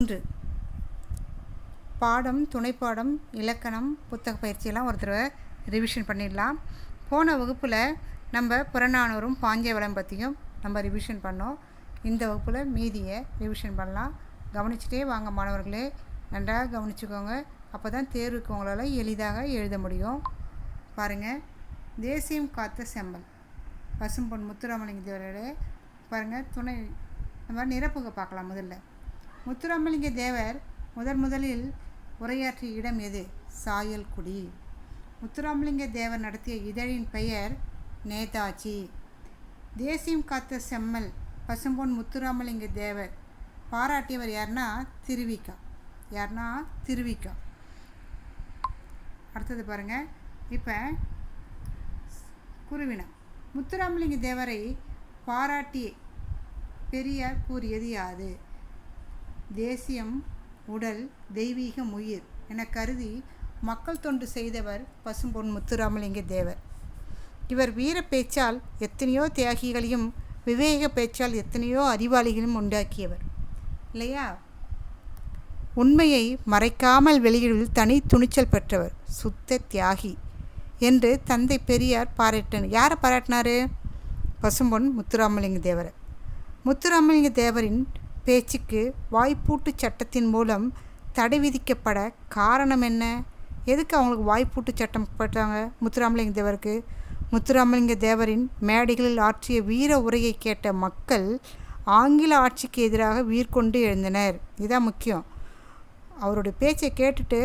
1 பாடம், துணைப்பாடம், இலக்கணம், புத்தக பயிற்சியெல்லாம் ஒரு தடவை ரிவிஷன் பண்ணிடலாம். போன வகுப்பில் நம்ம புறநானூறும் பாஞ்சாவலம் பற்றியும் நம்ம ரிவிஷன் பண்ணோம். இந்த வகுப்பில் மீதியை ரிவிஷன் பண்ணலாம். கவனிச்சுட்டே வாங்க மாணவர்களே, நன்றாக கவனிச்சுக்கோங்க. அப்போ தான் தேர்வுக்கு உங்களால் எளிதாக எழுத முடியும். பாருங்கள், தேசியம் காத்த செம்மல் பசும்பொன் முத்துராமலிங்க தேவரோட பாருங்கள் துணை. நம்ம நிரப்புக பார்க்கலாம். முதல்ல முத்துராமலிங்க தேவர் முதலில் உரையாற்றிய இடம் எது? சாயல்குடி. முத்துராமலிங்க தேவர் நடத்திய இதழின் பெயர் நேதாஜி. தேசியம் காத்த செம்மல் பசும்பொன் முத்துராமலிங்க தேவர் பாராட்டியவர் யாருன்னா திருவிக்கா. அடுத்தது பாருங்கள். இப்போ குருவினா, முத்துராமலிங்க தேவரை பாராட்டி பெரியார் கூறியது யாது? தேசியம் உடல், தெய்வீகம் உயிர் என கருதி மக்கள் தொண்டு செய்தவர் பசும்பொன் முத்துராமலிங்க தேவர். இவர் வீர பேச்சால் எத்தனையோ தியாகிகளையும் விவேக பேச்சால் எத்தனையோ அறிவாளிகளையும் உண்டாக்கியவர் இல்லையா? உண்மையை மறைக்காமல் வெளியிடுவதில் தனி துணிச்சல் பெற்றவர், சுத்த தியாகி என்று தந்தை பெரியார் பாராட்டினார். யாரை பாராட்டினார்? பசும்பொன் முத்துராமலிங்க தேவரை. முத்துராமலிங்க தேவரின் பேச்சுக்கு வாய்ப்பூட்டு சட்டத்தின் மூலம் தடை விதிக்கப்பட காரணம் என்ன? எதுக்கு அவங்களுக்கு வாய்ப்பூட்டு சட்டம் போட்டாங்க முத்துராமலிங்க தேவருக்கு? முத்துராமலிங்க தேவரின் மேடைகளில் ஆற்றிய வீர உரையை கேட்ட மக்கள் ஆங்கில ஆட்சிக்கு எதிராக வீர்கொண்டு எழுந்தனர். இதுதான் முக்கியம். அவருடைய பேச்சை கேட்டுட்டு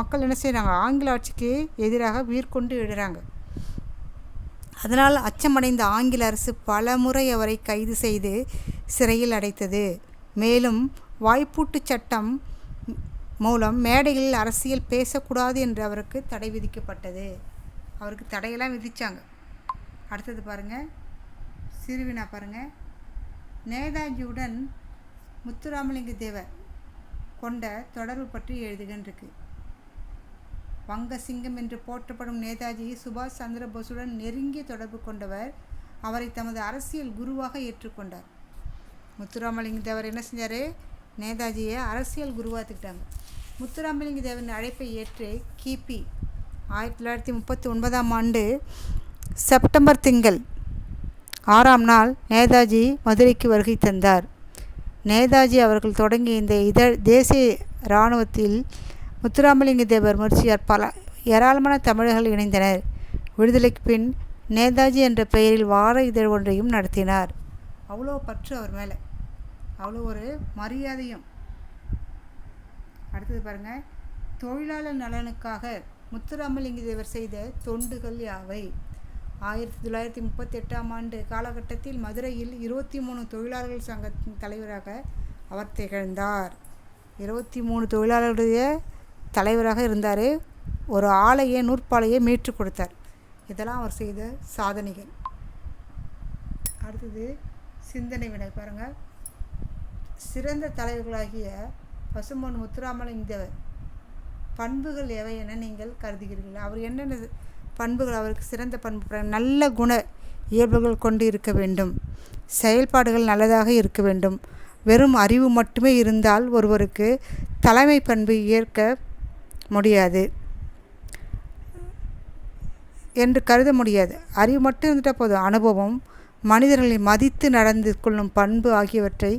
மக்கள் என்ன செய்கிறாங்க? ஆங்கில ஆட்சிக்கு எதிராக வீர்கொண்டு எழுறாங்க. அதனால் அச்சமடைந்த ஆங்கில அரசு பல முறை அவரை கைது செய்து சிறையில் அடைத்தது. மேலும் வாய்ப்பூட்டு சட்டம் மூலம் மேடைகளில் அரசியல் பேசக்கூடாது என்று அவருக்கு தடை விதிக்கப்பட்டது. அவருக்கு தடையெல்லாம் விதித்தாங்க. அடுத்தது பாருங்கள், சிறுவினா பாருங்கள். நேதாஜியுடன் முத்துராமலிங்க தேவர் கொண்ட தொடர்பு பற்றி எழுதுகின்றிருக்கு. வங்க சிங்கம் என்று போற்றப்படும் நேதாஜி சுபாஷ் சந்திர போஸுடன் நெருங்கிய தொடர்பு கொண்டவர். அவரை தமது அரசியல் குருவாக ஏற்றுக்கொண்டார். முத்துராமலிங்க தேவர் என்ன செஞ்சார்? நேதாஜியை அரசியல் குருவாத்துக்கிட்டாங்க. முத்துராமலிங்க தேவரின் அழைப்பை ஏற்று கிபி 1939 செப்டம்பர் திங்கள் 6ஆம் நாள் நேதாஜி மதுரைக்கு வருகை தந்தார். நேதாஜி அவர்கள் தொடங்கிய இந்த தேசிய இராணுவத்தில் முத்துராமலிங்க தேவர் முயற்சியால் ஏராளமான தமிழர்கள் இணைந்தனர். விடுதலைக்கு பின் நேதாஜி என்ற பெயரில் வார இதழ் ஒன்றையும் நடத்தினார். அவ்வளோ பற்று அவர் மேலே, அவ்வளோ ஒரு மரியாதையும். அடுத்தது பாருங்கள், தொழிலாளர் நலனுக்காக முத்துராமலிங்க தேவர் செய்த தொண்டுகள் யாவை? 1938ஆம் ஆண்டு காலகட்டத்தில் மதுரையில் 23 தொழிலாளர்கள் சங்கத்தின் தலைவராக அவர் திகழ்ந்தார். 23 தொழிலாளர்களுடைய தலைவராக இருந்தார். ஒரு ஆலையை, நூற்பாலையை மீட்டு கொடுத்தார். இதெல்லாம் அவர் செய்த சாதனைகள். அடுத்தது சிந்தனை வினை பாருங்கள். சிறந்த தலைவர்களாகிய பசும்பொன் முத்துராமலிங்க தேவர் பண்புகள் எவை என நீங்கள் கருதுகிறீர்கள்? அவர் என்னென்ன பண்புகள் அவருக்கு சிறந்த பண்பு? நல்ல குண இயல்புகள் கொண்டு இருக்க வேண்டும், செயல்பாடுகள் நல்லதாக இருக்க வேண்டும். வெறும் அறிவு மட்டுமே இருந்தால் ஒருவருக்கு தலைமை பண்பு ஏற்க முடியாது என்று கருத முடியாது. அறிவு மட்டும் இருந்துட்டால் போதும். அனுபவம், மனிதர்களை மதித்து நடந்து கொள்ளும் பண்பு ஆகியவற்றை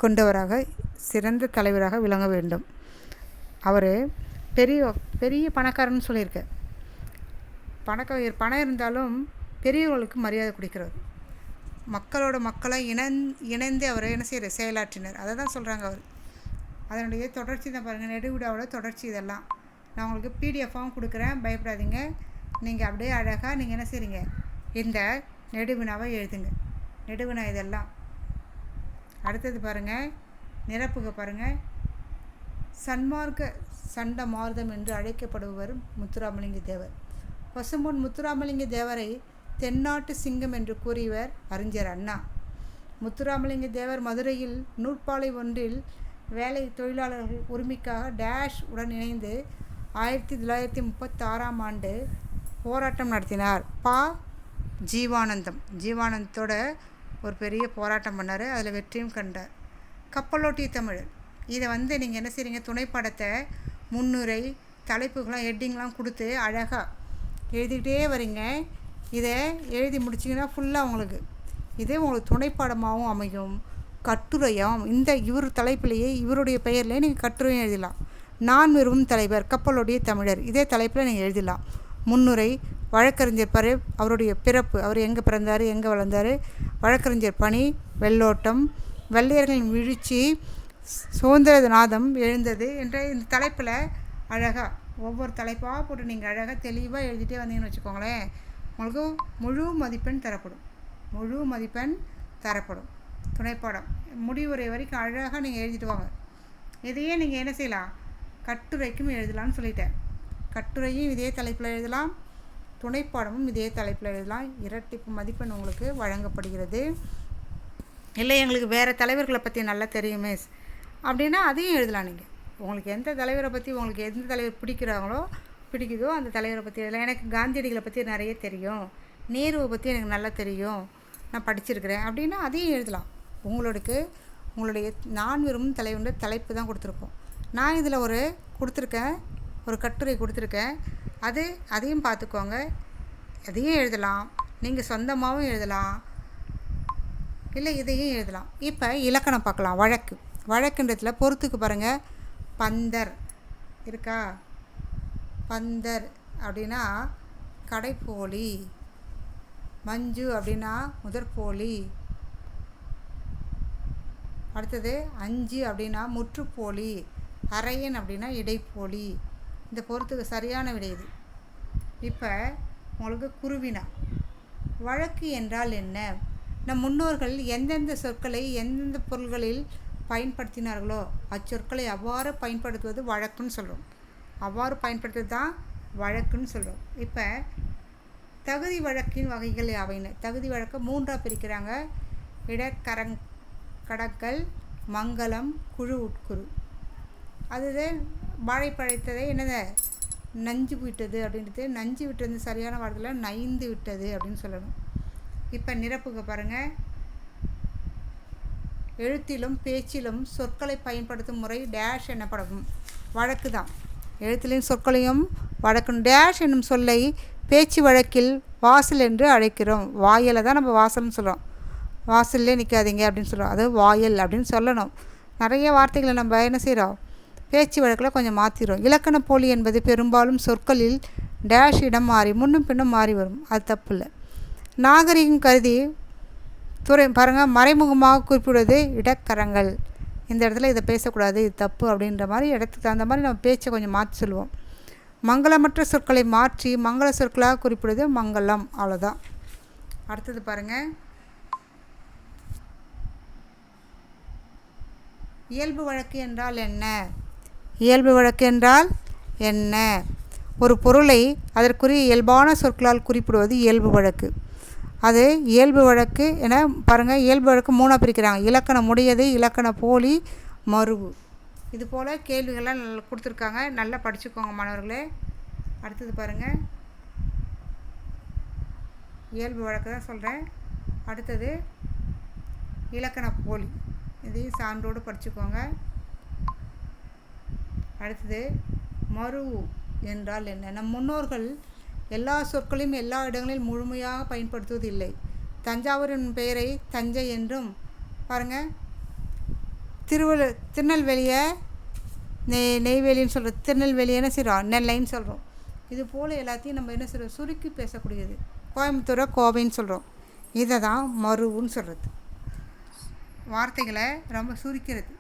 கொண்டவராக சிறந்த தலைவராக விளங்க வேண்டும். அவர் பெரிய பணக்காரன்னு சொல்லியிருக்க. பணம் இருந்தாலும் பெரியவர்களுக்கு மரியாதை கொடுக்கிறவர். மக்களாக இணைந்து அவரை என்ன செய்கிற செயலாற்றினர். அதை தான் சொல்கிறாங்க அவர். அதனுடைய தொடர்ச்சி தான் பாருங்கள், நெடுவிடாவோட தொடர்ச்சி. இதெல்லாம் நான் உங்களுக்கு பிடிஎஃபாகவும் கொடுக்குறேன், பயப்படாதீங்க. நீங்கள் அப்படியே அழகாக நீங்கள் என்ன செய்கிறீங்க? இந்த நெடுவினாவை எழுதுங்க. நெடுவினா இதெல்லாம். அடுத்தது பாருங்கள், நிரப்புக பாருங்கள். சன்மார்க்க சண்ட மார்தம் என்று அழைக்கப்படுபவர் முத்துராமலிங்க தேவர். பசும்பொன் முத்துராமலிங்க தேவரை தென்னாட்டு சிங்கம் என்று கூறியவர் அறிஞர் அண்ணா. முத்துராமலிங்க தேவர் மதுரையில் நூற்பாலை ஒன்றில் வேலை தொழிலாளர்கள் உரிமைக்காக டேஷ் உடன் இணைந்து 1936ஆம் ஆண்டு போராட்டம் நடத்தினார். ஜீவானந்தத்தோட ஒரு பெரிய போராட்டம் பண்ணார். அதில் வெற்றியும் கண்டார். கப்பலோட்டிய தமிழர் இதை நீங்கள் என்ன செய்கிறீங்க, துணைப்படத்தை முன்னுரை தலைப்புகளாம் ஹெட்டிங்லாம் கொடுத்து அழகாக எழுதிக்கிட்டே வரீங்க. இதை எழுதி முடிச்சிங்கன்னா ஃபுல்லாக உங்களுக்கு துணைப்பாடமாகவும் அமையும், கட்டுரையாகவும். இவர் தலைப்பிலேயே இவருடைய பெயரில் நீங்கள் கட்டுரையும் எழுதலாம். நான் விரும்பும் தலைவர் கப்பலுடைய தமிழர், இதே தலைப்பில் நீங்கள் எழுதலாம். முன்னுரை வழக்கறிஞர் அவருடைய பிறப்பு, அவர் எங்கே பிறந்தார், எங்கே வளர்ந்தார், வழக்கறிஞர் பணி, வெள்ளோட்டம், வெள்ளையர்களின் வீழ்ச்சி, சுதந்திர நாதம் எழுந்தது என்ற இந்த தலைப்பில் அழகாக ஒவ்வொரு தலைப்பாக போட்டு நீங்கள் அழகாக தெளிவாக எழுதிட்டே வந்தீங்கன்னு வச்சுக்கோங்களேன், உங்களுக்கு முழு மதிப்பெண் தரப்படும். துணைப்பாடம் முடிவுரை வரைக்கும் அழகாக நீங்கள் எழுதிட்டு வாங்க. இதையே நீங்கள் என்ன செய்யலாம், கட்டுரைக்கும் எழுதலாம்னு சொல்லிட்டேன். கட்டுரையும் இதே தலைப்பில் எழுதலாம், துணைப்பாடமும் இதே தலைப்பில் எழுதலாம். இரட்டிப்பு மதிப்பெண் உங்களுக்கு வழங்கப்படுகிறது. இல்லை எங்களுக்கு வேறு தலைவர்களை பற்றி நல்லா தெரியும் மிஸ் அப்படின்னா அதையும் எழுதலாம். நீங்கள் உங்களுக்கு எந்த தலைவரை பற்றி எந்த தலைவர் பிடிக்குதோ அந்த தலைவரை பற்றி எழுதலாம். எனக்கு காந்தியடிகளை பற்றி நிறைய தெரியும், நேருவை பற்றி எனக்கு நல்லா தெரியும், நான் படிச்சிருக்கிறேன் அப்படின்னா அதையும் எழுதலாம். உங்களுடைய நான் விரும்பும் தலைவருடைய தலைப்பு தான் கொடுத்துருக்கோம். நான் இதில் ஒரு கட்டுரை கொடுத்துருக்கேன். அதையும் பார்த்துக்கோங்க. அதையும் எழுதலாம், நீங்கள் சொந்தமாகவும் எழுதலாம், இல்லை இதையும் எழுதலாம். இப்போ இலக்கணம் பார்க்கலாம். வழக்குன்றதுல பொறுத்துக்கு பாருங்கள். பந்தர் இருக்கா, பந்தர் அப்படின்னா கடைப்போலி, மஞ்சு அப்படின்னா முதற்போலி, அடுத்தது அஞ்சு அப்படின்னா முற்றுப்போலி, அரையன் அப்படின்னா இடைப்போலி. இந்த பொறுத்துக்கு சரியான விடை இது. இப்போ உங்களுக்கு குருவினா, வழக்கு என்றால் என்ன? நம் முன்னோர்கள் எந்தெந்த சொற்களை எந்தெந்த பொருள்களில் பயன்படுத்தினார்களோ அச்சொற்களை அவ்வாறு பயன்படுத்துவது வழக்குன்னு சொல்கிறோம். அவ்வாறு பயன்படுத்துவது தான் வழக்குன்னு சொல்கிறோம். இப்போ தகுதி வழக்கின் வகைகள் யாவைன்னு, தகுதி வழக்கை 3ஆக பிரிக்கிறாங்க. கடக்கல், மங்கலம், குழு உட்குறு. அது வாழைப்பழைத்ததை என்னது நஞ்சு விட்டது அப்படின்றது, நஞ்சு விட்டது சரியான வார்த்தையில் நைந்து விட்டது அப்படின்னு சொல்லணும். இப்போ நிரப்புக பாருங்கள். எழுத்திலும் பேச்சிலும் சொற்களை பயன்படுத்தும் முறை டேஷ் எனப்படும். வழக்கு தான். எழுத்திலையும் சொற்களையும் வழக்கு. டேஷ் என்னும் சொல்லை பேச்சு வழக்கில் வாசல் என்று அழைக்கிறோம். வாயலை தான் நம்ம வாசல்னு சொல்கிறோம். வாசல்லே நிற்காதீங்க அப்படின்னு சொல்கிறோம், அது வாயல் அப்படின்னு சொல்லணும். நிறைய வார்த்தைகளை நம்ம என்ன செய்கிறோம், பேச்சு வழக்கில் கொஞ்சம் மாற்றிடும். இலக்கண போலி என்பது பெரும்பாலும் சொற்களில் டேஷ் இடம் மாறி முன்னும் பின்னும் மாறி வரும். அது தப்பு இல்லை. நாகரிகம் கருதி பாருங்கள், மறைமுகமாக குறிப்பிடுவது இடக்கரங்கள். இந்த இடத்துல இதை பேசக்கூடாது, இது தப்பு அப்படின்ற மாதிரி இடத்துக்கு தகுந்த மாதிரி நம்ம பேச்சை கொஞ்சம் மாற்றி சொல்லுவோம். மங்களமற்ற சொற்களை மாற்றி மங்கள சொற்களாக குறிப்பிடுவது மங்களம். அவ்வளோதான். அடுத்தது பாருங்கள், இயல்பு வழக்கு என்றால் என்ன? இயல்பு வழக்கு என்றால் என்ன? ஒரு பொருளை அதற்குரிய இயல்பான சொற்களால் குறிப்பிடுவது இயல்பு வழக்கு. அது இயல்பு வழக்கு என பாருங்கள். இயல்பு வழக்கு 3ஆக பிரிக்கிறாங்க. இலக்கணம் உடையது, இலக்கண போலி, மருவு. இது போல் கேள்விகள்லாம் நல்லா கொடுத்துருக்காங்க. நல்லா படிச்சுக்கோங்க மாணவர்களே. அடுத்தது பாருங்கள், இயல்பு வழக்கு தான் சொல்கிறேன். அடுத்தது இலக்கண போலி, இதையும் சான்றோடு படிச்சுக்கோங்க. அடுத்தது மருவு என்றால் என்ன? நம் முன்னோர்கள் எல்லா சொற்களையும் எல்லா இடங்களிலும் முழுமையாக பயன்படுத்துவதில்லை. தஞ்சாவூரின் பெயரை தஞ்சை என்றும் பாருங்கள், திருநெல்வேலியை நெய்வேலின்னு சொல்கிறோம், திருநெல்வேலின்னு சொல்கிறோம், நெல்லைன்னு சொல்கிறோம். இது போல் எல்லாத்தையும் நம்ம என்ன சொல்கிறோம், சுருக்கி பேசக்கூடியது. கோயம்புத்தூரை கோவைன்னு சொல்கிறோம். இதை தான் மருவுன்னு சொல்கிறது. வார்த்தைகளை ரொம்ப சுருக்கிறது.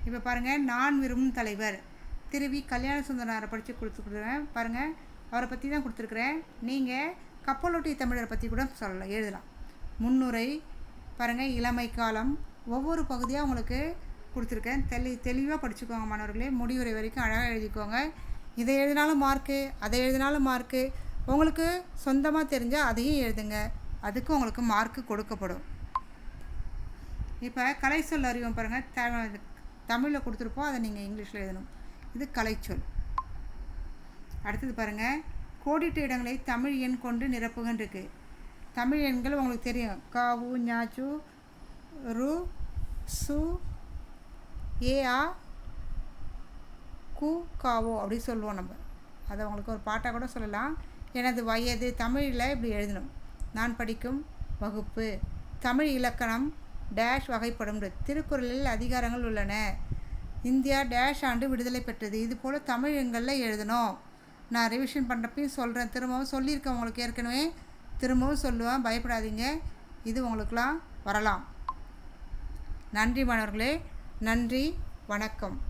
இப்போ பாருங்கள், நான் விரும்பும் தலைவர் திருவி கல்யாண சுந்தரனாரை படித்து கொடுத்துருக்குறேன். பாருங்கள், அவரை பற்றி தான் கொடுத்துருக்குறேன். நீங்கள் கப்பலோட்டிய தமிழரை பற்றி கூட சொல்லலாம், எழுதலாம். முன்னுரை பாருங்கள், இளமை காலம், ஒவ்வொரு பகுதியாக உங்களுக்கு கொடுத்துருக்கேன். தெளிவாக படிச்சுக்கோங்க மாணவர்களே. முடிவுரை வரைக்கும் அழகாக எழுதிக்கோங்க. இதை எழுதினாலும் மார்க்கு, அதை எழுதினாலும் மார்க்கு. உங்களுக்கு சொந்தமாக தெரிஞ்சால் அதையும் எழுதுங்க, அதுக்கு உங்களுக்கு மார்க்கு கொடுக்கப்படும். இப்போ கலைச்சொல் அறிவோம் பாருங்கள். தமிழில் கொடுத்துருப்போம், அதை நீங்கள் இங்கிலீஷில் எழுதணும். இது கலைச்சொல். அடுத்தது பாருங்கள், கோடிட்ட இடங்களை தமிழ் எண் கொண்டு நிரப்புகன்னு இருக்குது. தமிழ் எண்கள் உங்களுக்கு தெரியும். காவு, ஞாச்சு, ரு, சு, ஏ, ஆ, கூ காவோ அப்படி சொல்லுவோம் நம்ம. அதை உங்களுக்கு ஒரு பாட்டாக கூட சொல்லலாம். எனது வயது தமிழில் இப்படி எழுதணும். நான் படிக்கும் வகுப்பு. தமிழ் இலக்கணம் டேஷ் வகைப்படும். திருக்குறளில் அதிகாரங்கள் உள்ளன. இந்தியா டேஷ் ஆண்டு விடுதலை பெற்றது. இது போல் தமிழ் எண்களில் எழுதணும். நான் ரிவிஷன் பண்ணுறப்பையும் சொல்கிறேன், திரும்பவும் சொல்லியிருக்கேன் உங்களுக்கு ஏற்கனவே, திரும்பவும் சொல்லுவேன், பயப்படாதீங்க. இது உங்களுக்கெலாம் வரலாம். நன்றி மாணவர்களே, நன்றி, வணக்கம்.